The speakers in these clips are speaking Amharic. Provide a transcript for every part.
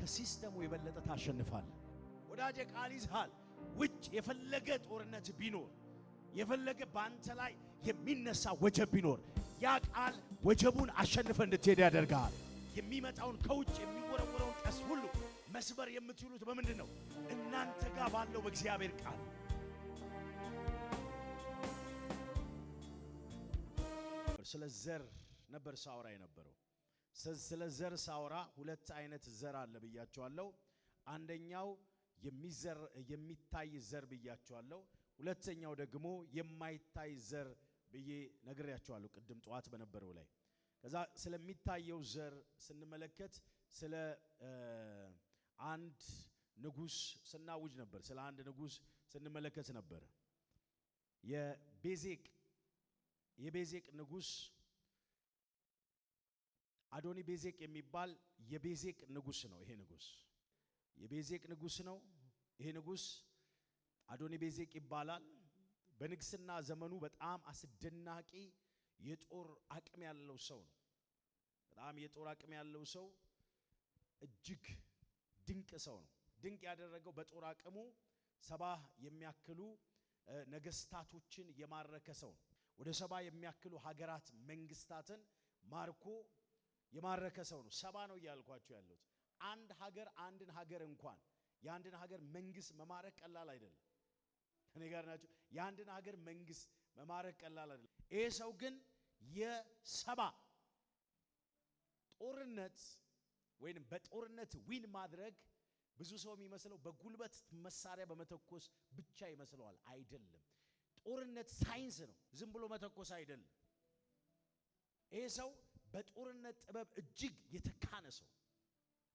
ከሲስተሙ የበለጠ ታሸንፋለህ። ወዳጄ ቃል ይዘሃል። ውጭ የፈለገ ጦርነት ቢኖር የፈለገ ባንተ ላይ የሚነሳ ወጀብ ቢኖር ያ ቃል ወጀቡን አሸንፈ እንድትሄድ ያደርጋል። የሚመጣውን ከውጭ የሚወረወረውን ቀስ ሁሉ መስበር የምትችሉት በምንድን ነው? እናንተ ጋር ባለው በእግዚአብሔር ቃል። ስለ ዘር ነበር ሳወራ የነበረው። ስለ ዘር ሳወራ ሁለት አይነት ዘር አለ ብያቸዋለሁ። አንደኛው የሚታይ ዘር ብያቸዋለሁ። ሁለተኛው ደግሞ የማይታይ ዘር ብዬ ነግሬያቸዋለሁ ቅድም ጠዋት በነበረው ላይ። ከዛ ስለሚታየው ዘር ስንመለከት ስለ አንድ ንጉስ ስናውጅ ነበር። ስለ አንድ ንጉስ ስንመለከት ነበር። የቤዜቅ ንጉስ አዶኒ ቤዜቅ የሚባል የቤዜቅ ንጉስ ነው። ይሄ ንጉስ የቤዜቅ ንጉስ ነው። ይሄ ንጉስ አዶኒ ቤዜቅ ይባላል። በንግስና ዘመኑ በጣም አስደናቂ የጦር አቅም ያለው ሰው ነው። በጣም የጦር አቅም ያለው ሰው፣ እጅግ ድንቅ ሰው ነው። ድንቅ ያደረገው በጦር አቅሙ 70 የሚያክሉ ነገስታቶችን የማረከ ሰው ነው። ወደ 70 የሚያክሉ ሀገራት መንግስታትን ማርኮ የማረከ ሰው ነው። 70 ነው እያልኳቸው ያሉት። አንድን ሀገር እንኳን የአንድን ሀገር መንግስት መማረክ ቀላል አይደለም። ከኔ ጋር ናቸው። የአንድን ሀገር መንግስት መማረክ ቀላል አይደለም። ይሄ ሰው ግን የ70 ጦርነት ወይንም በጦርነት ዊን ማድረግ ብዙ ሰው የሚመስለው በጉልበት መሳሪያ በመተኮስ ብቻ ይመስለዋል። አይደለም። ጦርነት ሳይንስ ነው። ዝም ብሎ መተኮስ አይደለም። ይሄ ሰው በጦርነት ጥበብ እጅግ የተካነ ሰው፣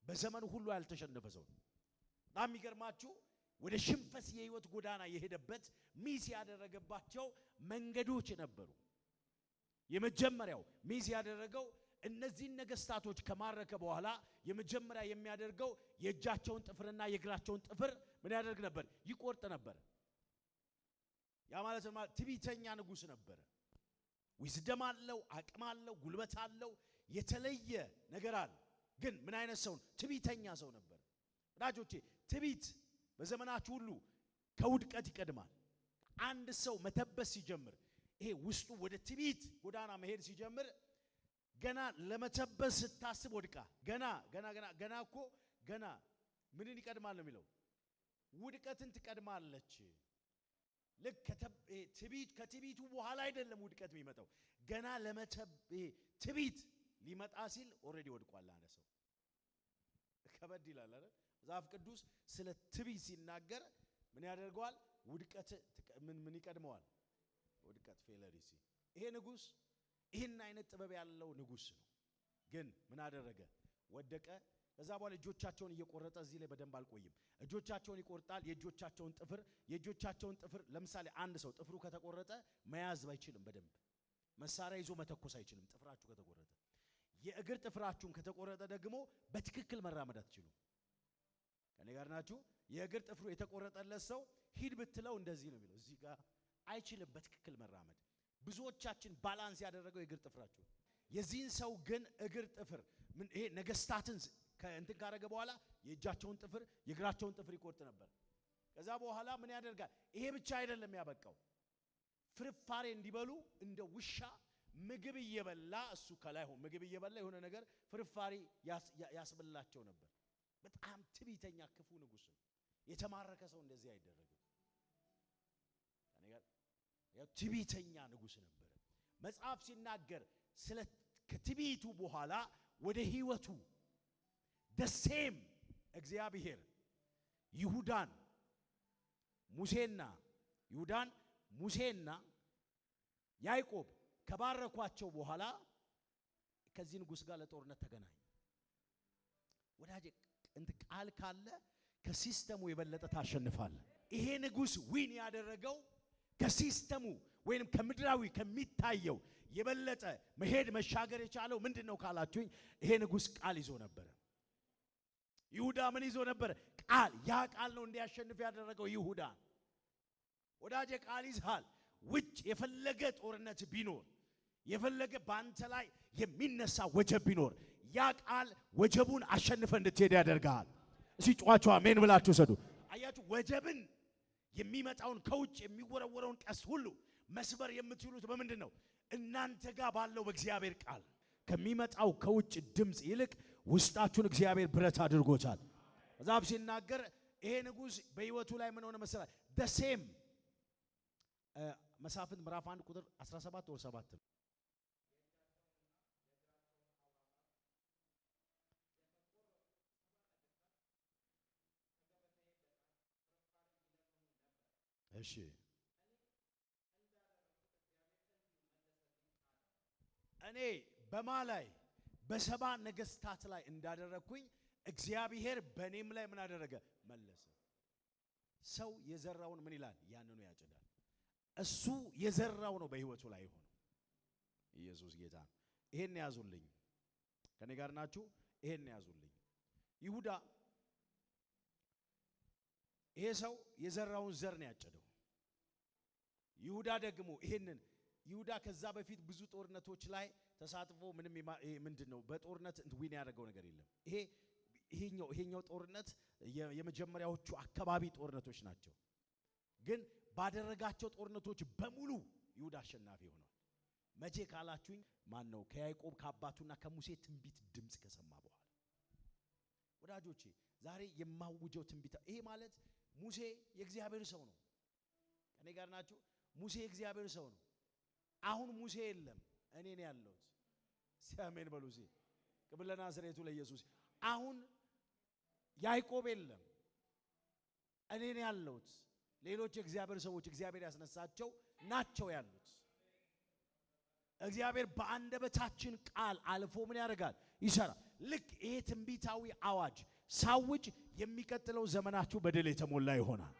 በዘመኑ ሁሉ ያልተሸነፈ ሰው ነው። በጣም የሚገርማችሁ ወደ ሽንፈት የህይወት ጎዳና የሄደበት ሚስ ያደረገባቸው መንገዶች ነበሩ። የመጀመሪያው ሚስ ያደረገው እነዚህን ነገስታቶች ከማረከ በኋላ የመጀመሪያ የሚያደርገው የእጃቸውን ጥፍርና የእግራቸውን ጥፍር ምን ያደርግ ነበር? ይቆርጥ ነበር። ያ ማለት ትዕቢተኛ ንጉስ ነበር። ዊዝደም አለው፣ አቅም አለው፣ ጉልበት አለው፣ የተለየ ነገር አለ። ግን ምን አይነት ሰው? ትዕቢተኛ ሰው ነበር። ወዳጆቼ ትዕቢት በዘመናችሁ ሁሉ ከውድቀት ይቀድማል። አንድ ሰው መተበስ ሲጀምር፣ ይሄ ውስጡ ወደ ትዕቢት ጎዳና መሄድ ሲጀምር፣ ገና ለመተበስ ስታስብ ወድቃ ገና እኮ ምንን ይቀድማል ነው የሚለው? ውድቀትን ትቀድማለች። ልክ ከትዕቢቱ በኋላ አይደለም ውድቀት የሚመጣው። ገና ትዕቢት ሊመጣ ሲል ኦሬዲ ወድቋል። አንድ ሰው ከበድ ይላል አይደል? መጽሐፍ ቅዱስ ስለ ትዕቢት ሲናገር ምን ያደርገዋል? ውድቀት ምን ይቀድመዋል? ውድቀት ፌለሪሲ። ይሄ ንጉስ ይህን አይነት ጥበብ ያለው ንጉስ ነው። ግን ምን አደረገ? ወደቀ። ከዛ በኋላ እጆቻቸውን እየቆረጠ እዚህ ላይ በደንብ አልቆይም። እጆቻቸውን ይቆርጣል። የእጆቻቸውን ጥፍር ለምሳሌ አንድ ሰው ጥፍሩ ከተቆረጠ መያዝ አይችልም። በደንብ መሳሪያ ይዞ መተኮስ አይችልም። ጥፍራችሁ ከተቆረጠ። የእግር ጥፍራችሁን ከተቆረጠ ደግሞ በትክክል መራመድ አትችሉም። ከኔ ጋር ናችሁ? የእግር ጥፍሩ የተቆረጠለት ሰው ሂድ ብትለው እንደዚህ ነው የሚለው። እዚህ ጋር አይችልም በትክክል መራመድ። ብዙዎቻችን ባላንስ ያደረገው የእግር ጥፍራችሁ። የዚህን ሰው ግን እግር ጥፍር ይሄ ነገስታትን ከእንትን ካረገ በኋላ የእጃቸውን ጥፍር የእግራቸውን ጥፍር ይቆርጥ ነበር። ከዛ በኋላ ምን ያደርጋል? ይሄ ብቻ አይደለም ያበቃው። ፍርፋሬ እንዲበሉ እንደ ውሻ ምግብ እየበላ እሱ ከላይ ሆኖ ምግብ እየበላ የሆነ ነገር ፍርፋሪ ያስበላቸው ነበር። በጣም ትዕቢተኛ ክፉ ንጉስ ነው። የተማረከ ሰው እንደዚህ አይደረግም። ትዕቢተኛ ንጉስ ነበር። መጽሐፍ ሲናገር ስለ ከትዕቢቱ በኋላ ወደ ህይወቱ ደሴም እግዚአብሔር ይሁዳን ሙሴና ያዕቆብ ከባረኳቸው በኋላ ከዚህ ንጉስ ጋር ለጦርነት ተገናኙ። ወዳጄ ቃል ካለ ከሲስተሙ የበለጠ ታሸንፋለህ። ይሄ ንጉስ ዊን ያደረገው ከሲስተሙ ወይንም ከምድራዊ ከሚታየው የበለጠ መሄድ መሻገር የቻለው ምንድነው ካላችሁኝ፣ ይሄ ንጉስ ቃል ይዞ ነበር። ይሁዳ ምን ይዞ ነበር? ቃል። ያ ቃል ነው እንዲያሸንፍ ያደረገው ይሁዳ። ወዳጄ ቃል ይዘሃል። ውጭ የፈለገ ጦርነት ቢኖር የፈለገ ባንተ ላይ የሚነሳ ወጀብ ቢኖር ያ ቃል ወጀቡን አሸንፈ እንድትሄድ ያደርጋል። እስቲ ጮኻችሁ አሜን ብላችሁ ሰዱ። አያችሁ ወጀብን የሚመጣውን ከውጭ የሚወረወረውን ቀስ ሁሉ መስበር የምትችሉት በምንድን ነው? እናንተ ጋር ባለው በእግዚአብሔር ቃል ከሚመጣው ከውጭ ድምፅ ይልቅ ውስጣችሁን እግዚአብሔር ብረት አድርጎታል። መጽሐፍ ሲናገር ይሄ ንጉሥ በሕይወቱ ላይ ምን ሆነ መሰላል? ደሴም መሳፍንት ምዕራፍ 1 ቁጥር 17 ወር 7 ነው። እሺ እኔ በማ ላይ በሰባ ነገስታት ላይ እንዳደረግኩኝ እግዚአብሔር በእኔም ላይ ምን አደረገ? መለሰ። ሰው የዘራውን ምን ይላል? ያንኑ ያጭዳል። እሱ የዘራው ነው በሕይወቱ ላይ ሆኖ። ኢየሱስ ጌታ ነው። ይሄን ያዙልኝ። ከኔ ጋር ናችሁ? ይሄን ያዙልኝ። ይሁዳ ይሄ ሰው የዘራውን ዘር ነው ያጨደው። ይሁዳ ደግሞ ይሁዳ ከዛ በፊት ብዙ ጦርነቶች ላይ ተሳትፎ ምንድነው በጦርነት ዊን ያደረገው ነገር የለም። ይሄኛው ጦርነት የመጀመሪያዎቹ አካባቢ ጦርነቶች ናቸው። ግን ባደረጋቸው ጦርነቶች በሙሉ ይሁዳ አሸናፊ ሆኗል። መቼ ካላችሁኝ ማን ነው? ከያዕቆብ ከአባቱና ከሙሴ ትንቢት ድምጽ ከሰማ በኋላ። ወዳጆቼ ዛሬ የማውጀው ትንቢት ይሄ ማለት ሙሴ የእግዚአብሔር ሰው ነው። ከኔ ጋር ናችሁ? ሙሴ የእግዚአብሔር ሰው ነው። አሁን ሙሴ የለም፣ እኔ ነኝ ያለሁት። ሲያሜን በሉ። ክብር ለናዝሬቱ ለኢየሱስ። አሁን ያዕቆብ የለም፣ እኔ ነኝ ያለሁት። ሌሎች የእግዚአብሔር ሰዎች እግዚአብሔር ያስነሳቸው ናቸው ያሉት። እግዚአብሔር በአንደበታችን ቃል አልፎ ምን ያደርጋል? ይሰራል። ልክ ይሄ ትንቢታዊ አዋጅ ሳውጅ የሚቀጥለው ዘመናችሁ በድል የተሞላ ይሆናል።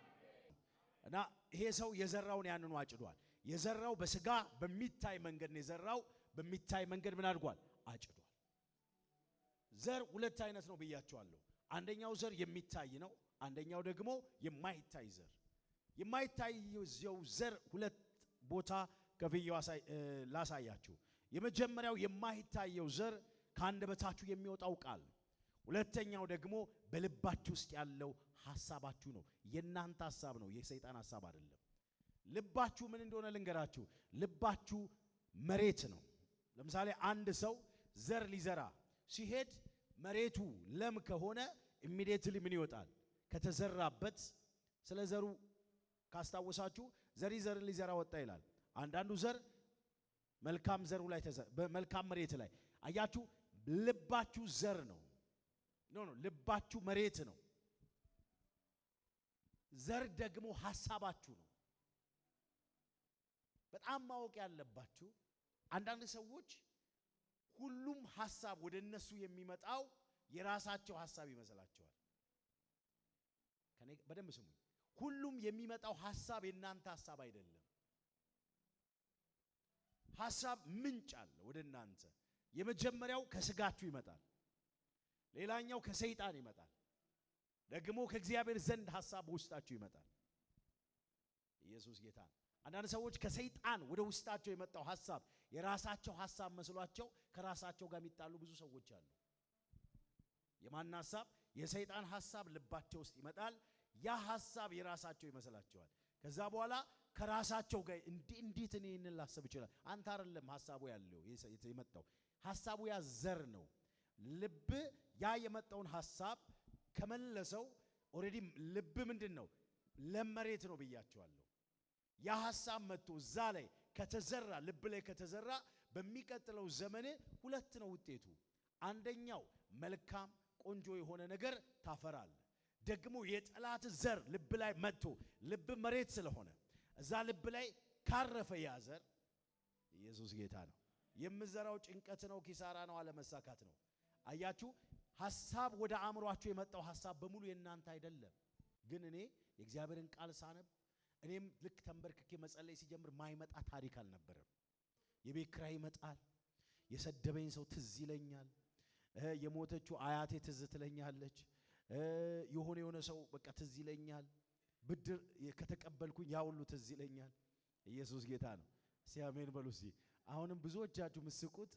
እና ይሄ ሰው የዘራውን ያንኑ አጭዷል። የዘራው በስጋ በሚታይ መንገድ ነው የዘራው። በሚታይ መንገድ ምን አድርጓል? አጭዷል። ዘር ሁለት አይነት ነው ብያቸዋለሁ። አንደኛው ዘር የሚታይ ነው፣ አንደኛው ደግሞ የማይታይ ዘር። የማይታየው ዘር ሁለት ቦታ ከፍዬው ላሳያችሁ። የመጀመሪያው የማይታየው ዘር ከአንደበታችሁ የሚወጣው ቃል ነው። ሁለተኛው ደግሞ በልባችሁ ውስጥ ያለው ሐሳባችሁ ነው። የእናንተ ሐሳብ ነው፣ የሰይጣን ሐሳብ አይደለም። ልባችሁ ምን እንደሆነ ልንገራችሁ። ልባችሁ መሬት ነው። ለምሳሌ አንድ ሰው ዘር ሊዘራ ሲሄድ መሬቱ ለም ከሆነ ኢሚዲየትሊ ምን ይወጣል? ከተዘራበት። ስለ ዘሩ ካስታወሳችሁ ዘር ሊዘራ ወጣ ይላል። አንዳንዱ ዘር መልካም ዘሩ ላይ በመልካም መሬት ላይ አያችሁ። ልባችሁ ዘር ነው። ልባችሁ መሬት ነው። ዘር ደግሞ ሐሳባችሁ ነው። በጣም ማወቅ ያለባችሁ አንዳንድ ሰዎች ሁሉም ሐሳብ ወደ እነሱ የሚመጣው የራሳቸው ሐሳብ ይመስላቸዋል። ከኔ በደንብ ስሙኝ። ሁሉም የሚመጣው ሐሳብ የናንተ ሐሳብ አይደለም። ሐሳብ ምንጭ አለ ወደ እናንተ። የመጀመሪያው ከስጋችሁ ይመጣል፣ ሌላኛው ከሰይጣን ይመጣል፣ ደግሞ ከእግዚአብሔር ዘንድ ሐሳብ ውስጣችሁ ይመጣል። ኢየሱስ ጌታ። አንዳንድ ሰዎች ከሰይጣን ወደ ውስጣቸው የመጣው ሐሳብ የራሳቸው ሐሳብ መስሏቸው ከራሳቸው ጋር የሚጣሉ ብዙ ሰዎች አሉ። የማን ሐሳብ? የሰይጣን ሐሳብ ልባቸው ውስጥ ይመጣል። ያ ሐሳብ የራሳቸው ይመስላቸዋል። ከዛ በኋላ ከራሳቸው ጋር እንዴት እኔ ይሄንን ላስብ ይችላል? አንተ አይደለም ሐሳቡ ያለው የመጣው ሐሳቡ ያ ዘር ነው። ልብ ያ የመጣውን ሐሳብ ከመለሰው ኦሬዲ ልብ ምንድነው? ለመሬት ነው ብያቸዋለሁ። ያ ሐሳብ መጥቶ እዛ ላይ ከተዘራ ልብ ላይ ከተዘራ በሚቀጥለው ዘመን ሁለት ነው ውጤቱ። አንደኛው መልካም ቆንጆ የሆነ ነገር ታፈራል። ደግሞ የጠላት ዘር ልብ ላይ መጥቶ ልብ መሬት ስለሆነ እዛ ልብ ላይ ካረፈ ያ ዘር ኢየሱስ ጌታ ነው። የምዘራው ጭንቀት ነው፣ ኪሳራ ነው፣ አለመሳካት ነው። አያችሁ፣ ሐሳብ ወደ አእምሯችሁ የመጣው ሐሳብ በሙሉ የናንተ አይደለም። ግን እኔ የእግዚአብሔርን ቃል ሳነብ እኔም ልክ ተንበርክኬ መጸለይ ሲጀምር ማይመጣ ታሪክ አልነበረም። የቤት ኪራይ ይመጣል፣ የሰደበኝ ሰው ትዝ ይለኛል፣ የሞተችው አያቴ ትዝ ትለኛለች፣ የሆነ ሰው በቃ ትዝ ይለኛል፣ ብድር ከተቀበልኩኝ ያ ሁሉ ትዝ ይለኛል። ኢየሱስ ጌታ ነው። ሲያሜን በሉ እስቲ። አሁንም ብዙዎቻችሁ ምስቁት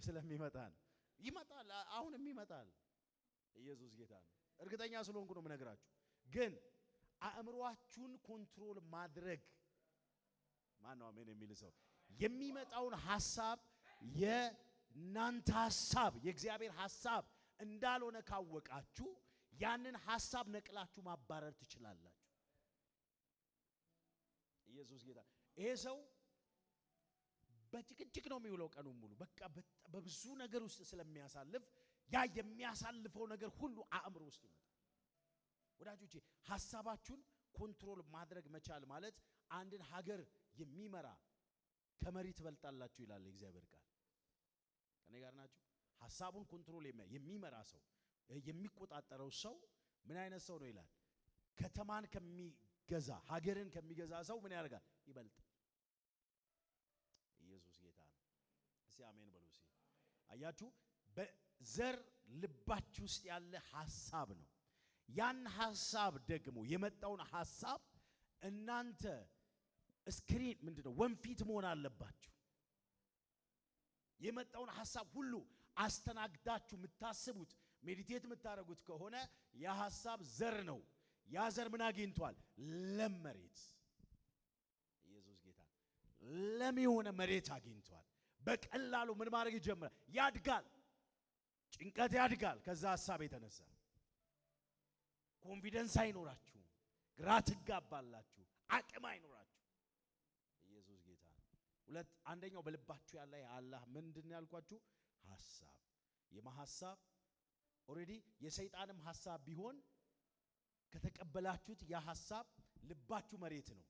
ስለሚመጣ ነው። ይመጣል፣ አሁንም ይመጣል። ኢየሱስ ጌታ ነው። እርግጠኛ ስለሆንኩ ነው የምነግራችሁ። ግን አእምሮአችሁን ኮንትሮል ማድረግ ማነው አሜን የሚል ሰው የሚመጣውን ሐሳብ የናንተ ሐሳብ የእግዚአብሔር ሐሳብ እንዳልሆነ ካወቃችሁ ያንን ሐሳብ ነቅላችሁ ማባረር ትችላላችሁ። ኢየሱስ ጌታ። ይሄ ሰው በጭቅጭቅ ነው የሚውለው ቀኑን ሙሉ። በቃ በብዙ ነገር ውስጥ ስለሚያሳልፍ ያ የሚያሳልፈው ነገር ሁሉ አእምሮ ውስጥ ይመጣል። ወዳጆቼ ሐሳባችሁን ኮንትሮል ማድረግ መቻል ማለት አንድን ሀገር የሚመራ ከመሪ ትበልጣላችሁ ይላል የእግዚአብሔር ቃል። ከኔ ጋር ናችሁ? ሐሳቡን ኮንትሮል የሚመራ ሰው የሚቆጣጠረው ሰው ምን አይነት ሰው ነው ይላል? ከተማን ከሚገዛ ሀገርን ከሚገዛ ሰው ምን ያደርጋል? ይበልጥ። ኢየሱስ ጌታ ነው። እስቲ አሜን በሉ። እስቲ አያችሁ፣ በዘር ልባችሁ ውስጥ ያለ ሐሳብ ነው። ያን ሐሳብ ደግሞ የመጣውን ሐሳብ እናንተ ስክሪን ምንድነው ወንፊት መሆን አለባችሁ። የመጣውን ሐሳብ ሁሉ አስተናግዳችሁ የምታስቡት ሜዲቴት የምታደርጉት ከሆነ ያ ሐሳብ ዘር ነው። ያ ዘር ምን አግኝቷል? ለም መሬት። ኢየሱስ ጌታ። ለም የሆነ መሬት አግኝቷል። በቀላሉ ምን ማድረግ ይጀምራል? ያድጋል። ጭንቀት ያድጋል። ከዛ ሐሳብ የተነሳ ኮንፊደንስ አይኖራችሁ፣ ግራ ትጋባላችሁ፣ አቅም አይኖራችሁ። ኢየሱስ ጌታ ነው። አንደኛው በልባችሁ ያለ አላህ ምንድን ያልኳችሁ ሐሳብ የማሐሳብ ኦሬዲ የሰይጣንም ሐሳብ ቢሆን ከተቀበላችሁት ያ ሐሳብ ልባችሁ መሬት ነው።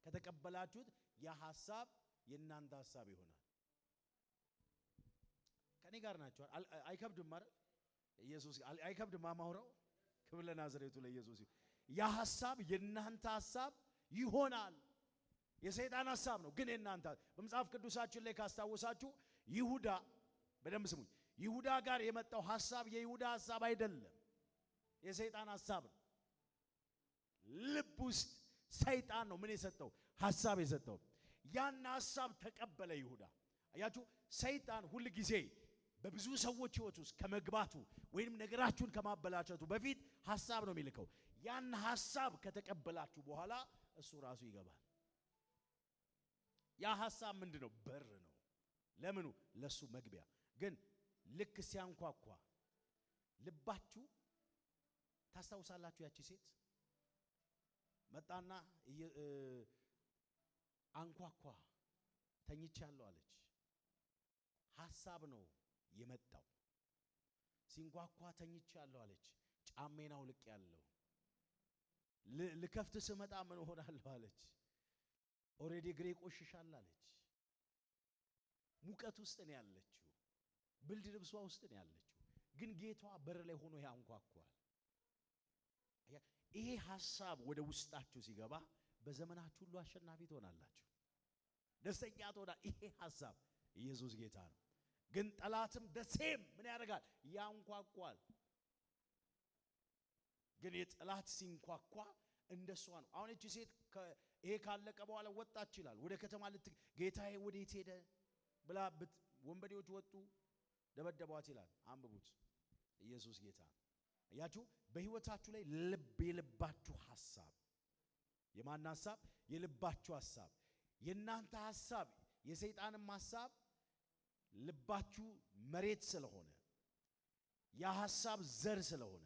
ከተቀበላችሁት ያ ሐሳብ የእናንተ ሐሳብ ይሆናል። ከኔ ጋር ናችሁ? አይከብድም ማለት ኢየሱስ አይከብድም ማማውራው። ክብር ለናዝሬቱ ለኢየሱስ። ያ ሐሳብ የእናንተ ሐሳብ ይሆናል። የሰይጣን ሐሳብ ነው ግን የእናንተ። በመጽሐፍ ቅዱሳችን ላይ ካስታወሳችሁ ይሁዳ በደንብ ስሙኝ። ይሁዳ ጋር የመጣው ሐሳብ የይሁዳ ሐሳብ አይደለም፣ የሰይጣን ሐሳብ ነው። ልብ ውስጥ ሰይጣን ነው ምን የሰጠው? ሐሳብ የሰጠው። ያን ሐሳብ ተቀበለ ይሁዳ። አያችሁ ሰይጣን ሁል ጊዜ በብዙ ሰዎች ሕይወት ውስጥ ከመግባቱ ወይንም ነገራችሁን ከማበላሸቱ በፊት ሐሳብ ነው የሚልከው። ያን ሐሳብ ከተቀበላችሁ በኋላ እሱ ራሱ ይገባል። ያ ሐሳብ ምንድነው? በር ነው። ለምኑ? ለሱ መግቢያ። ግን ልክ ሲያንኳኳ ልባችሁ ታስታውሳላችሁ። ያቺ ሴት መጣና አንኳኳ። ተኝቻለሁ አለች። ሐሳብ ነው የመጣው። ሲንኳኳ ተኝቻለሁ አለች። ጫሜን አውልቄያለሁ። ልከፍት ስመጣ ምን ሆናለሁ አለች። ኦሬዲ እግሬ ቆሽሻል አለች። ሙቀት ውስጥ ነው ያለችው። ብልድ ልብሷ ውስጥ ነው ያለችው። ግን ጌቷ በር ላይ ሆኖ ያንኳኳል። ይሄ ሐሳብ ወደ ውስጣችሁ ሲገባ በዘመናችሁ ሁሉ አሸናፊ ትሆናላችሁ፣ ደስተኛ ትሆናል። ይሄ ሐሳብ ኢየሱስ ጌታ ነው። ግን ጠላትም ደሴም ምን ያደርጋል? ያንኳኳል። ግን የጠላት ሲንኳኳ እንደሷ ነው። አሁን እቺ ሴት ይሄ ካለቀ በኋላ ወጣች ይላል። ወደ ከተማ ጌታዬ ወዴት ሄደ ብላ ወንበዴዎች ወጡ፣ ደበደቧት ይላል። አንብቡት። ኢየሱስ ጌታ። አያችሁ በህይወታችሁ ላይ የልባችሁ ሐሳብ የማን ሐሳብ? የልባችሁ ሐሳብ። የእናንተ ሐሳብ የሰይጣንም ሐሳብ ልባችሁ መሬት ስለሆነ ያ ሐሳብ ዘር ስለሆነ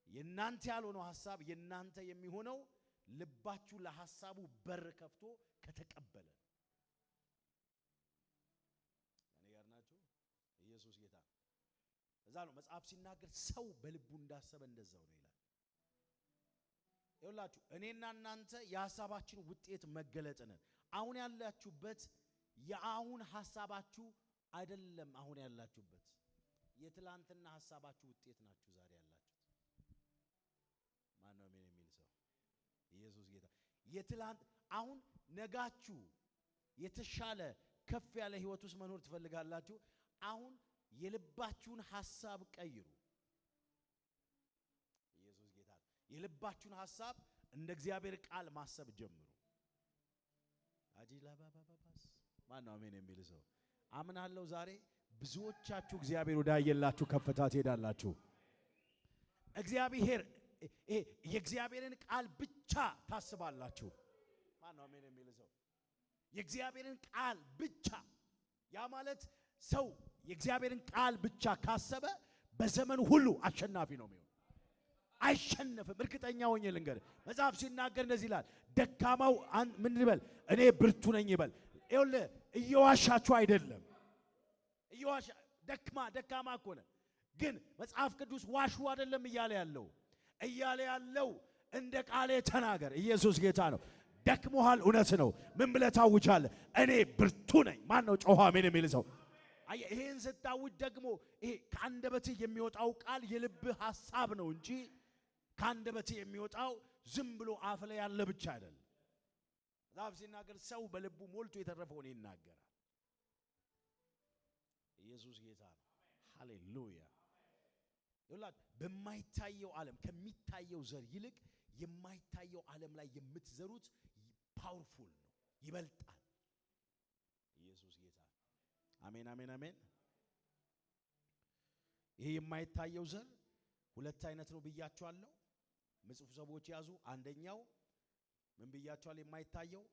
የእናንተ ያልሆነው ሐሳብ የእናንተ የሚሆነው ልባችሁ ለሐሳቡ በር ከፍቶ ከተቀበለ። እኔ ጋር ናችሁ? ኢየሱስ ጌታ። እዛ ነው መጽሐፍ ሲናገር ሰው በልቡ እንዳሰበ እንደዛው ነው ይላል። ይኸውላችሁ እኔና እናንተ የሐሳባችን ውጤት መገለጥ ነን። አሁን ያላችሁበት የአሁን ሐሳባችሁ አይደለም። አሁን ያላችሁበት የትላንትና ሐሳባችሁ ውጤት ናችሁ ዛሬ ያላችሁት። ማን ነው ምን የሚል ሰው? ኢየሱስ ጌታ። የትላንት አሁን ነጋችሁ የተሻለ ከፍ ያለ ህይወት ውስጥ መኖር ትፈልጋላችሁ? አሁን የልባችሁን ሐሳብ ቀይሩ። ኢየሱስ ጌታ። የልባችሁን ሐሳብ እንደ እግዚአብሔር ቃል ማሰብ ጀምሩ። አጂላ ባባባስ ማን ነው አሜን የሚል ሰው? አምናለሁ ዛሬ ብዙዎቻችሁ እግዚአብሔር ወዳየላችሁ ከፍታ ትሄዳላችሁ። እግዚአብሔር የእግዚአብሔርን ቃል ብቻ ታስባላችሁ። ማን ነው አሜን የሚል ሰው? የእግዚአብሔርን ቃል ብቻ። ያ ማለት ሰው የእግዚአብሔርን ቃል ብቻ ካሰበ በዘመኑ ሁሉ አሸናፊ ነው የሚሆነው። አይሸነፍም። እርግጠኛ ሆኜ ልንገር፣ መጽሐፍ ሲናገር እንደዚህ ይላል፣ ደካማው ምን ይበል? እኔ ብርቱ ነኝ ይበል። ይኸውልህ እየዋሻችሁ አይደለም። ደካማ እኮ ነህ፣ ግን መጽሐፍ ቅዱስ ዋሹ አይደለም እያለ ያለው እንደ ቃሌ ተናገር። ኢየሱስ ጌታ ነው። ደክሞሃል፣ እውነት ነው። ምን ብለህ ታውጃለህ? እኔ ብርቱ ነኝ። ማን ነው ጮኸ አሜን የሚል ሰው? ይሄን ስታውጅ ደግሞ ይሄ ከአንደበትህ የሚወጣው ቃል የልብህ ሐሳብ ነው እንጂ ከአንደበትህ የሚወጣው ዝም ብሎ አፍ ላይ ያለ ብቻ አይደለም። መጽሐፍ ሲናገር ሰው በልቡ ሞልቶ የተረፈውን ይናገራል። ኢየሱስ ጌታ ነው። ሃሌሉያ። ይላል በማይታየው ዓለም ከሚታየው ዘር ይልቅ የማይታየው ዓለም ላይ የምትዘሩት ፓወርፉል ነው፣ ይበልጣል። ኢየሱስ ጌታ ነው። አሜን አሜን አሜን። ይሄ የማይታየው ዘር ሁለት አይነት ነው ብያቸዋለሁ። ምጽፉ ሰዎች ያዙ። አንደኛው ምን ብያቸዋለሁ? የማይታየው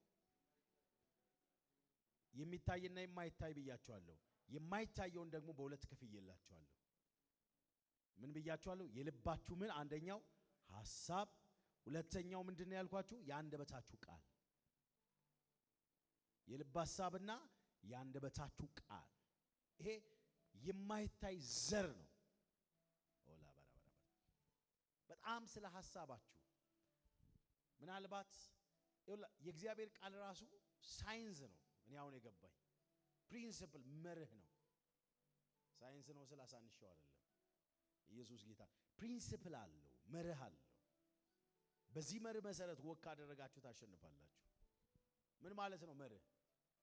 የሚታይና የማይታይ ብያቸዋለሁ። የማይታየውን ደግሞ በሁለት ከፍዬላቸዋለሁ። ምን ብያቸዋለሁ? የልባችሁ ምን አንደኛው ሐሳብ፣ ሁለተኛው ምንድነው ያልኳችሁ? የአንደበታችሁ ቃል። የልብ ሐሳብና የአንደበታችሁ ቃል። ይሄ የማይታይ ዘር ነው። በጣም ስለ ሐሳባችሁ ምናልባት የእግዚአብሔር ቃል ራሱ ሳይንስ ነው። እኔ አሁን የገባኝ ፕሪንሲፕል መርህ ነው። ሳይንስ ነው ስላሳንሽው አይደለም። ኢየሱስ ጌታ ፕሪንሲፕል አለው፣ መርህ አለው። በዚህ መርህ መሰረት ወክ ካደረጋችሁ ታሸንፋላችሁ። ምን ማለት ነው መርህ?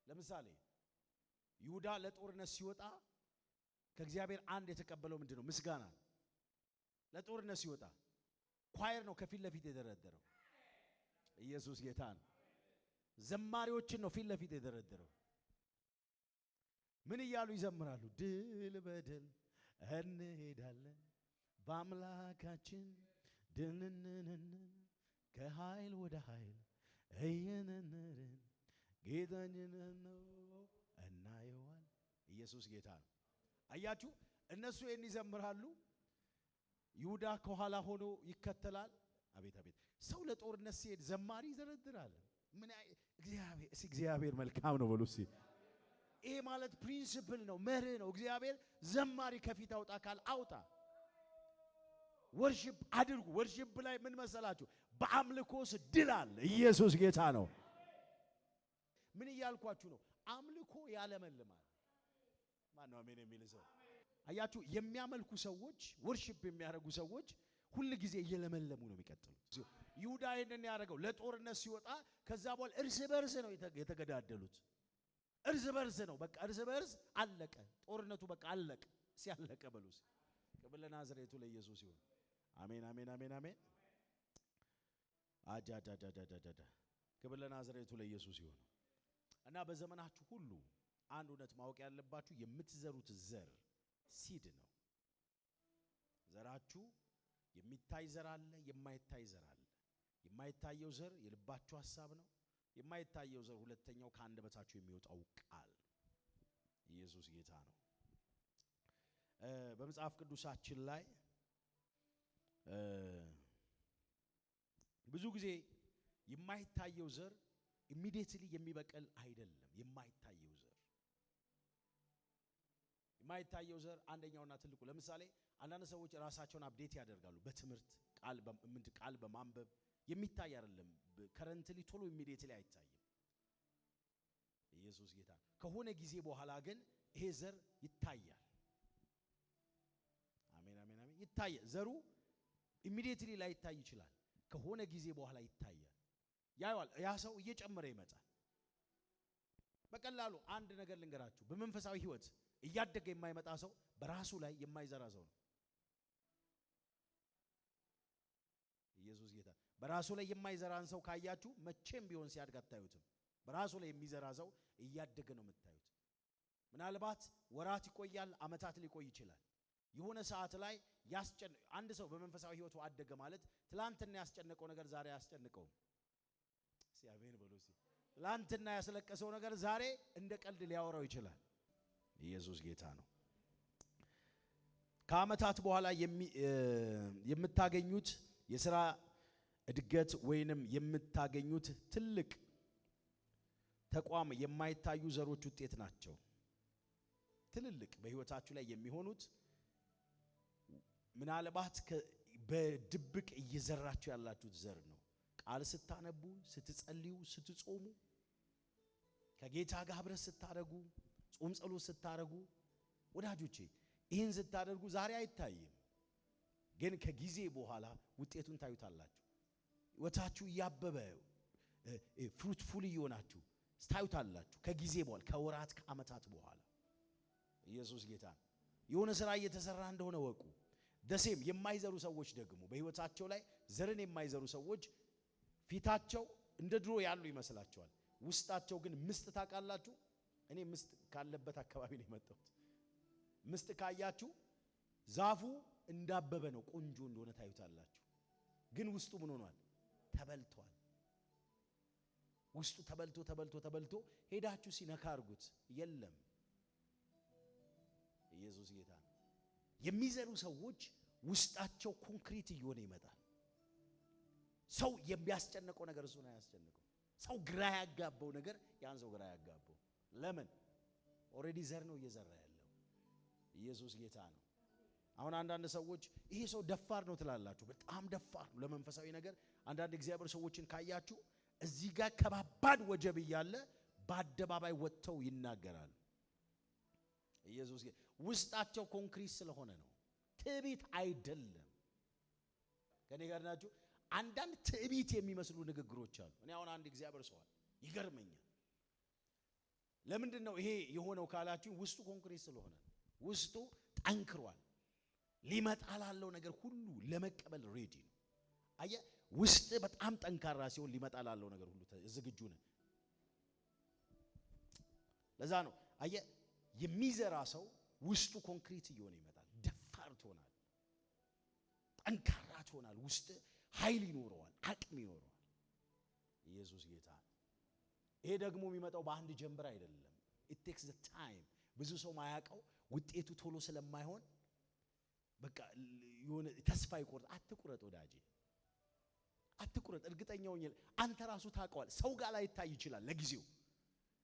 ለምሳሌ ይሁዳ ለጦርነት ሲወጣ ከእግዚአብሔር አንድ የተቀበለው ምንድነው? ምስጋና ነው። ለጦርነት ሲወጣ ኳየር ነው ከፊት ለፊት የደረደረው። ኢየሱስ ጌታ ነው። ዘማሪዎችን ነው ፊት ለፊት የደረደረው። ምን እያሉ ይዘምራሉ? ድል በድል እንሄዳለን በአምላካችን ድንንንን ከኃይል ወደ ኃይል እየነነርን ጌታችንን ነው እናየዋል። ኢየሱስ ጌታ ነው። አያችሁ፣ እነሱ ይህን ይዘምራሉ፣ ይሁዳ ከኋላ ሆኖ ይከተላል። አቤት አቤት! ሰው ለጦርነት ሲሄድ ዘማሪ ይደረድራል። ምን እግዚአብሔር መልካም ነው በሉ እስኪ። ይሄ ማለት ፕሪንሲፕል ነው፣ መርህ ነው። እግዚአብሔር ዘማሪ ከፊት አውጣ ካል አውጣ። ወርሺፕ አድርጉ። ወርሺፕ ላይ ምን መሰላችሁ? በአምልኮስ ድል አለ። ኢየሱስ ጌታ ነው። ምን እያልኳችሁ ነው? አምልኮ ያለመልማል። ማን ነው አሜን የሚል ሰው? አያችሁ፣ የሚያመልኩ ሰዎች፣ ወርሺፕ የሚያደርጉ ሰዎች ሁል ጊዜ እየለመለሙ ነው የሚቀጥሉት። ይሁዳ ይሄንን ያደረገው ለጦርነት ሲወጣ ከዛ በኋላ እርስ በርስ ነው የተገዳደሉት። እርስ በርስ ነው፣ በቃ እርስ በርስ አለቀ። ጦርነቱ በቃ አለቀ። ሲያለቀ በሉስ ክብር ለናዝሬቱ ለኢየሱስ ይሁን። አሜን አሜን አሜን አሜን። አጃጃጃጃጃጃ ክብር ለናዝሬቱ ለኢየሱስ ይሁን። እና በዘመናችሁ ሁሉ አንድ እውነት ማወቅ ያለባችሁ የምትዘሩት ዘር ሲድ ነው። ዘራችሁ የሚታይ ዘር አለ፣ የማይታይ ዘር አለ። የማይታየው ዘር የልባችሁ ሐሳብ ነው። የማይታየው ዘር ሁለተኛው ከአንደበታችሁ የሚወጣው ቃል። ኢየሱስ ጌታ ነው። በመጽሐፍ ቅዱሳችን ላይ ብዙ ጊዜ የማይታየው ዘር ኢሚዲየትሊ የሚበቅል አይደለም። የማይታየው ዘር አንደኛውና ትልቁ፣ ለምሳሌ አንዳንድ ሰዎች ራሳቸውን አፕዴት ያደርጋሉ በትምህርት ቃል በማንበብ የሚታይ አይደለም። ከረንትሊ ቶሎ ኢሚዲየትሊ አይታይም። ኢየሱስ ጌታ። ከሆነ ጊዜ በኋላ ግን ይሄ ዘር ይታያል። አሜን አሜን አሜን። ይታያል። ዘሩ ኢሚዲየትሊ ላይ ይታይ ይችላል። ከሆነ ጊዜ በኋላ ይታያል። ያ ሰው እየጨመረ ይመጣል። በቀላሉ አንድ ነገር ልንገራችሁ፣ በመንፈሳዊ ሕይወት እያደገ የማይመጣ ሰው በራሱ ላይ የማይዘራ ሰው ነው። ኢየሱስ ጌታ። በራሱ ላይ የማይዘራን ሰው ካያችሁ መቼም ቢሆን ሲያድግ አታዩትም። በራሱ ላይ የሚዘራ ሰው እያደገ ነው የምታዩት። ምናልባት ወራት ይቆያል፣ ዓመታት ሊቆይ ይችላል። የሆነ ሰዓት ላይ አንድ ሰው በመንፈሳዊ ህይወቱ አደገ ማለት ትላንትና ያስጨነቀው ነገር ዛሬ ያስጨንቀው። ሲያሜን በሉሲ ትላንትና ያስለቀሰው ነገር ዛሬ እንደ ቀልድ ሊያወራው ይችላል። ኢየሱስ ጌታ ነው። ከዓመታት በኋላ የምታገኙት የሥራ እድገት ወይንም የምታገኙት ትልቅ ተቋም የማይታዩ ዘሮች ውጤት ናቸው። ትልልቅ በህይወታችሁ ላይ የሚሆኑት ምናልባት በድብቅ እየዘራችሁ ያላችሁት ዘር ነው። ቃል ስታነቡ፣ ስትጸልዩ፣ ስትጾሙ፣ ከጌታ ጋር ህብረት ስታደርጉ፣ ጾም ጸሎት ስታደርጉ፣ ወዳጆቼ ይህን ስታደርጉ ዛሬ አይታይም፣ ግን ከጊዜ በኋላ ውጤቱን ታዩታላችሁ። ህይወታችሁ እያበበ ፍሩትፉል እየሆናችሁ ታዩታላችሁ። ከጊዜ በኋላ ከወራት ከዓመታት በኋላ ኢየሱስ ጌታ ነው። የሆነ ስራ እየተሰራ እንደሆነ ወቁ። ደሴም የማይዘሩ ሰዎች ደግሞ በህይወታቸው ላይ ዘርን የማይዘሩ ሰዎች ፊታቸው እንደ ድሮ ያሉ ይመስላቸዋል። ውስጣቸው ግን ምስጥ ታውቃላችሁ። እኔ ምስጥ ካለበት አካባቢ ነው የመጣሁት። ምስጥ ካያችሁ ዛፉ እንዳበበ ነው፣ ቆንጆ እንደሆነ ታዩታላችሁ። ግን ውስጡ ምን ሆኗል? ተበልቷል። ውስጡ ተበልቶ ሄዳችሁ ሲነካ አርጉት፣ የለም። ኢየሱስ ጌታ ነው። የሚዘሩ ሰዎች ውስጣቸው ኮንክሪት እየሆነ ይመጣል። ሰው የሚያስጨንቀው ነገር እሱ ነው ያስጨንቀው። ሰው ግራ ያጋባው ነገር ያን ሰው ግራ ያጋባው። ለምን? ኦሬዲ ዘር ነው እየዘራ ያለው። ኢየሱስ ጌታ ነው። አሁን አንዳንድ ሰዎች ይሄ ሰው ደፋር ነው ትላላችሁ። በጣም ደፋር ነው ለመንፈሳዊ ነገር። አንዳንድ እግዚአብሔር ሰዎችን ካያችሁ እዚህ ጋር ከባባድ ወጀብ እያለ በአደባባይ ወጥተው ይናገራሉ። ኢየሱስ ጌታ ውስጣቸው ኮንክሪት ስለሆነ ነው። ትዕቢት አይደለም። ከኔ ጋር ናችሁ? አንዳንድ ትዕቢት የሚመስሉ ንግግሮች አሉ። እኔ አሁን አንድ እግዚአብሔር ሰው አለ ይገርመኛል። ለምንድን ነው ይሄ የሆነው ካላችሁ ውስጡ ኮንክሪት ስለሆነ ነው። ውስጡ ጠንክሯል። ሊመጣ ላለው ነገር ሁሉ ለመቀበል ሬዲ ነው። አየህ፣ ውስጥ በጣም ጠንካራ ሲሆን ሊመጣ ላለው ነገር ሁሉ ዝግጁ ነህ። ለዛ ነው አየህ የሚዘራ ሰው ውስጡ ኮንክሪት እየሆነ ይመጣል። ደፋር ትሆናል፣ ጠንካራ ትሆናል። ውስጥ ኃይል ይኖረዋል፣ አቅም ይኖረዋል። ኢየሱስ ጌታ። ይሄ ደግሞ የሚመጣው በአንድ ጀንበር አይደለም። it takes the time። ብዙ ሰው ማያውቀው ውጤቱ ቶሎ ስለማይሆን በቃ የሆነ ተስፋ ይቆርጥ። አትቁረጥ ወዳጄ፣ አትቁረጥ። እርግጠኛው አንተ ራሱ ታውቀዋል። ሰው ጋር ላይ ይታይ ይችላል ለጊዜው፣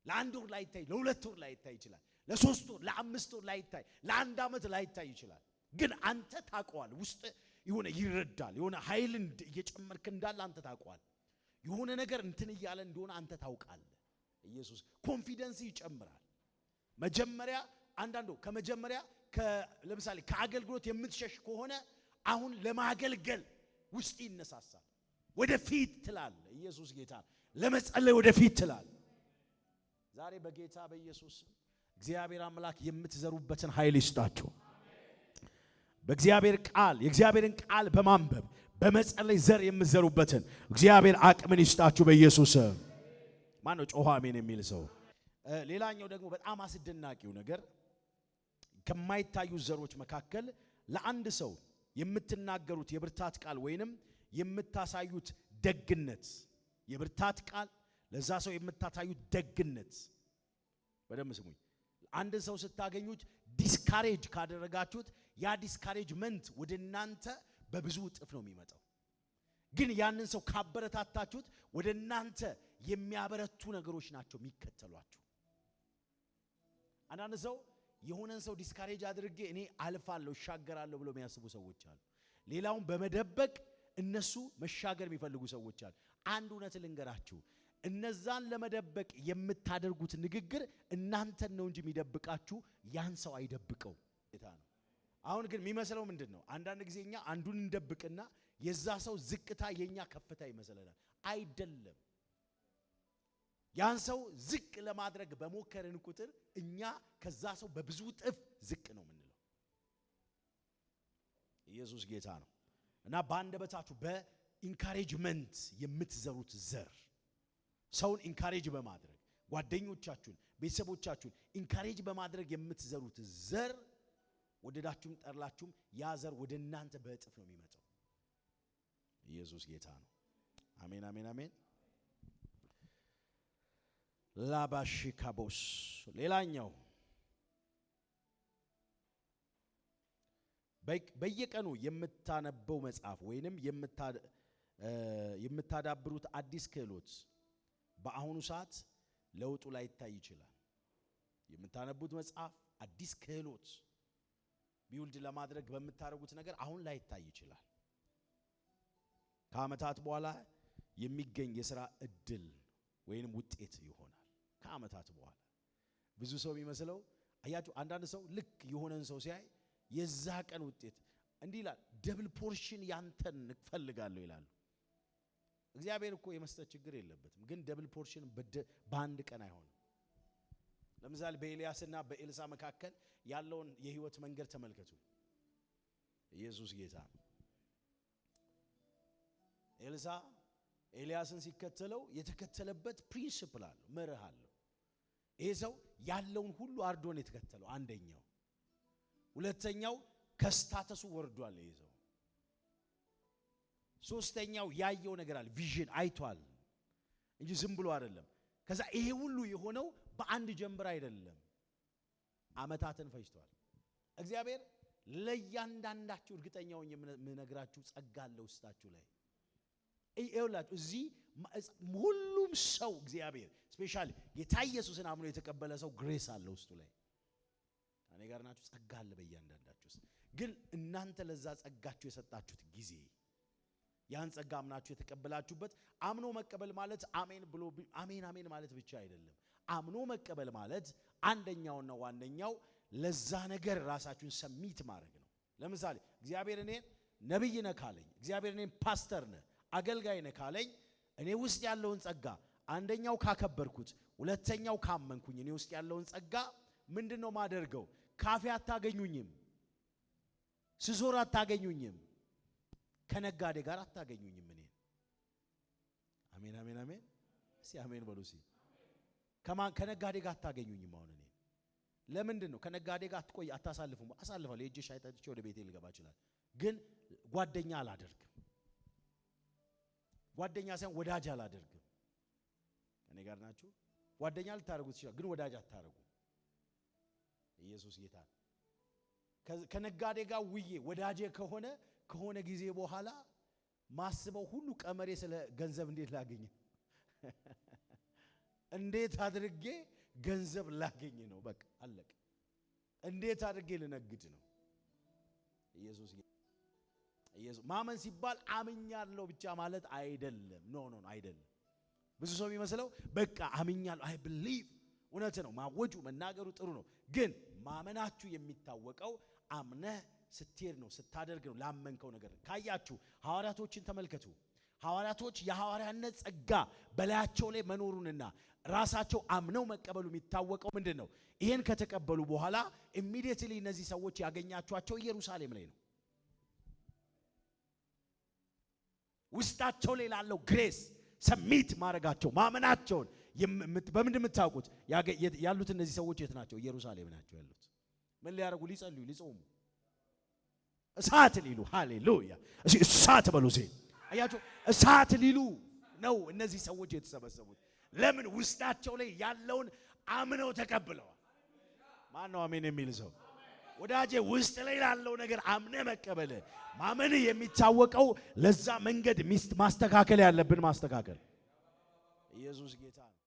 ለአንድ ወር ላይ ይታይ፣ ለሁለት ወር ላይ ይታይ ይችላል፣ ለሶስት ወር ለአምስት ወር ላይ ይታይ፣ ለአንድ ዓመት ላይ ይታይ ይችላል። ግን አንተ ታውቀዋል። ውስጥ የሆነ ይረዳል። የሆነ ኃይል እየጨመርክ እንዳለ አንተ ታውቀዋል። የሆነ ነገር እንትን እያለ እንደሆነ አንተ ታውቃለህ። ኢየሱስ ኮንፊደንስ ይጨምራል። መጀመሪያ አንዳንዱ ከመጀመሪያ ለምሳሌ ከአገልግሎት የምትሸሽ ከሆነ አሁን ለማገልገል ውስጥ ይነሳሳል። ወደፊት ትላል። ኢየሱስ ጌታ። ለመጸለይ ወደፊት ትላል። ዛሬ በጌታ በኢየሱስ እግዚአብሔር አምላክ የምትዘሩበትን ኃይል ይስጣችሁ። በእግዚአብሔር ቃል የእግዚአብሔርን ቃል በማንበብ በመጸለይ ዘር የምትዘሩበትን እግዚአብሔር አቅምን ይስጣችሁ በኢየሱስ። ማን ነው ጮኸ አሜን የሚል ሰው? ሌላኛው ደግሞ በጣም አስደናቂው ነገር ከማይታዩ ዘሮች መካከል ለአንድ ሰው የምትናገሩት የብርታት ቃል ወይንም የምታሳዩት ደግነት፣ የብርታት ቃል ለዛ ሰው የምታሳዩት ደግነት። በደንብ ስሙኝ። አንድ ሰው ስታገኙት ዲስካሬጅ ካደረጋችሁት ያ ዲስካሬጅመንት ወደ እናንተ በብዙ እጥፍ ነው የሚመጣው። ግን ያንን ሰው ካበረታታችሁት ወደ እናንተ የሚያበረቱ ነገሮች ናቸው የሚከተሏችሁ። አንዳንድ ሰው የሆነን ሰው ዲስካሬጅ አድርጌ እኔ አልፋለሁ እሻገራለሁ ብሎ የሚያስቡ ሰዎች አሉ። ሌላውን በመደበቅ እነሱ መሻገር የሚፈልጉ ሰዎች አሉ። አንድ እውነት ልንገራችሁ፣ እነዛን ለመደበቅ የምታደርጉት ንግግር እናንተን ነው እንጂ የሚደብቃችሁ ያን ሰው አይደብቀው ጌታ ነው። አሁን ግን የሚመስለው ምንድነው? አንዳንድ ጊዜ እኛ አንዱን እንደብቅና የዛ ሰው ዝቅታ የኛ ከፍታ ይመስለናል። አይደለም። ያን ሰው ዝቅ ለማድረግ በሞከርን ቁጥር እኛ ከዛ ሰው በብዙ ጥፍ ዝቅ ነው የምንለው። ኢየሱስ ጌታ ነው። እና በአንደበታችሁ በኢንካሬጅመንት የምትዘሩት ዘር፣ ሰውን ኢንካሬጅ በማድረግ ጓደኞቻችሁን፣ ቤተሰቦቻችሁን ኢንካሬጅ በማድረግ የምትዘሩት ዘር ወደዳችሁም ጠላችሁም ያ ዘር ወደ እናንተ በእጥፍ ነው የሚመጣው። ኢየሱስ ጌታ ነው። አሜን አሜን አሜን። ላባሽካቦስ ሌላኛው በየቀኑ የምታነበው መጽሐፍ ወይንም የምታዳብሩት አዲስ ክህሎት በአሁኑ ሰዓት ለውጡ ላይ ይታይ ይችላል። የምታነቡት መጽሐፍ አዲስ ክህሎት ቢውልድ ለማድረግ በመታረጉት ነገር አሁን ላይ ይታይ ይችላል። ከአመታት በኋላ የሚገኝ የሥራ እድል ወይንም ውጤት ይሆናል። ከአመታት በኋላ ብዙ ሰው የሚመስለው አያችሁ፣ አንዳንድ ሰው ልክ የሆነን ሰው ሲያይ የዛ ቀን ውጤት እንዲህ ይላል፣ ደብል ፖርሽን ያንተን እፈልጋለሁ ይላል። እግዚአብሔር እኮ የመስጠት ችግር የለበትም፣ ግን ደብል ፖርሽን በአንድ ቀን አይሆንም። ለምሳሌ በኤልያስና በኤልሳ መካከል ያለውን የህይወት መንገድ ተመልከቱ። ኢየሱስ ጌታ ነው። ኤልሳ ኤልያስን ሲከተለው የተከተለበት ፕሪንሲፕል አለው፣ መርህ አለው። ይሄ ሰው ያለውን ሁሉ አርዶን የተከተለው አንደኛው። ሁለተኛው ከስታተሱ ወርዷል ይሄ ሰው። ሶስተኛው ያየው ነገር አለ፣ ቪዥን አይቷል እንጂ ዝም ብሎ አይደለም። ከዛ ይሄ ሁሉ የሆነው በአንድ ጀንበር አይደለም፣ አመታትን ፈጅቷል። እግዚአብሔር ለእያንዳንዳችሁ እርግጠኛው የምነግራችሁ ጸጋ አለ ውስጣችሁ ላይ። ይኸውላችሁ እዚህ ሁሉም ሰው እግዚአብሔር ስፔሻሊ ጌታ ኢየሱስን አምኖ የተቀበለ ሰው ግሬስ አለ ውስጡ ላይ። እኔ ጋር ናችሁ፣ ጸጋ አለ በእያንዳንዳችሁ ውስጥ። ግን እናንተ ለዛ ጸጋችሁ የሰጣችሁት ጊዜ፣ ያን ጸጋ አምናችሁ የተቀበላችሁበት። አምኖ መቀበል ማለት አሜን ብሎ አሜን አሜን ማለት ብቻ አይደለም። አምኖ መቀበል ማለት አንደኛውና ዋነኛው ለዛ ነገር ራሳችሁን ሰሚት ማድረግ ነው። ለምሳሌ እግዚአብሔር እኔን ነብይ ነህ ካለኝ፣ እግዚአብሔር እኔን ፓስተር ነህ አገልጋይ ነህ ካለኝ፣ እኔ ውስጥ ያለውን ጸጋ አንደኛው ካከበርኩት፣ ሁለተኛው ካመንኩኝ እኔ ውስጥ ያለውን ጸጋ ምንድነው ማደርገው? ካፌ አታገኙኝም፣ ስዞር አታገኙኝም፣ ከነጋዴ ጋር አታገኙኝም። እኔ አሜን አሜን አሜን። እስቲ አሜን በሉሲ። ከነጋዴ ጋር አታገኙኝም። አሁን እኔ ለምንድን ነው ከነጋዴ ጋር አትቆይ አታሳልፉም? አሳልፋለሁ። የእጅ ሻይ ጠጥቼ ወደ ቤቴ ልገባ ይችላል፣ ግን ጓደኛ አላደርግም። ጓደኛ ሳይሆን ወዳጅ አላደርግም። እኔ ጋር ናችሁ። ጓደኛ ልታደርጉት ይችላል፣ ግን ወዳጅ አታደርጉ። ኢየሱስ ጌታ። ከነጋዴ ጋር ውዬ ወዳጄ ከሆነ ጊዜ በኋላ ማስበው ሁሉ ቀመሬ ስለ ገንዘብ እንዴት ላገኝ፣ እንዴት አድርጌ ገንዘብ ላገኝ ነው። በቃ አለቀ። እንዴት አድርጌ ልነግድ ነው። ኢየሱስ ማመን ሲባል አምኛለሁ ብቻ ማለት አይደለም። ኖ አይደለም። ብዙ ሰው የሚመስለው በቃ አምኛለሁ አይ ቢሊቭ። እውነት ነው፣ ማወጁ መናገሩ ጥሩ ነው። ግን ማመናችሁ የሚታወቀው አምነህ ስትሄድ ነው፣ ስታደርግ ነው። ላመንከው ነገር ካያችሁ ሐዋርያቶችን ተመልከቱ። ሐዋርያቶች የሐዋርያነት ጸጋ በላያቸው ላይ መኖሩንና ራሳቸው አምነው መቀበሉ የሚታወቀው ምንድነው? ይሄን ከተቀበሉ በኋላ ኢሚዲየትሊ እነዚህ ሰዎች ያገኛቸዋቸው ኢየሩሳሌም ላይ ነው። ውስጣቸው ላይ ላለው ግሬስ ሰሚት ማድረጋቸው ማመናቸውን በምንድን የምታውቁት? ያሉት እነዚህ ሰዎች የት ናቸው? ኢየሩሳሌም ናቸው ያሉት። ምን ሊያደርጉ? ሊጸልዩ፣ ሊጾሙ፣ እሳት ሊሉ። ሃሌሉያ! እሺ እሳት በሉ። አያችሁ፣ እሳት ሊሉ ነው እነዚህ ሰዎች የተሰበሰቡት። ለምን? ውስጣቸው ላይ ያለውን አምነው ተቀብለዋል። ማን ነው አሜን የሚል ሰው? ወዳጄ ውስጥ ላይ ላለው ነገር አምነ መቀበል ማመን የሚታወቀው ለዛ መንገድ ማስተካከል ያለብን ማስተካከል። ኢየሱስ ጌታ ነው።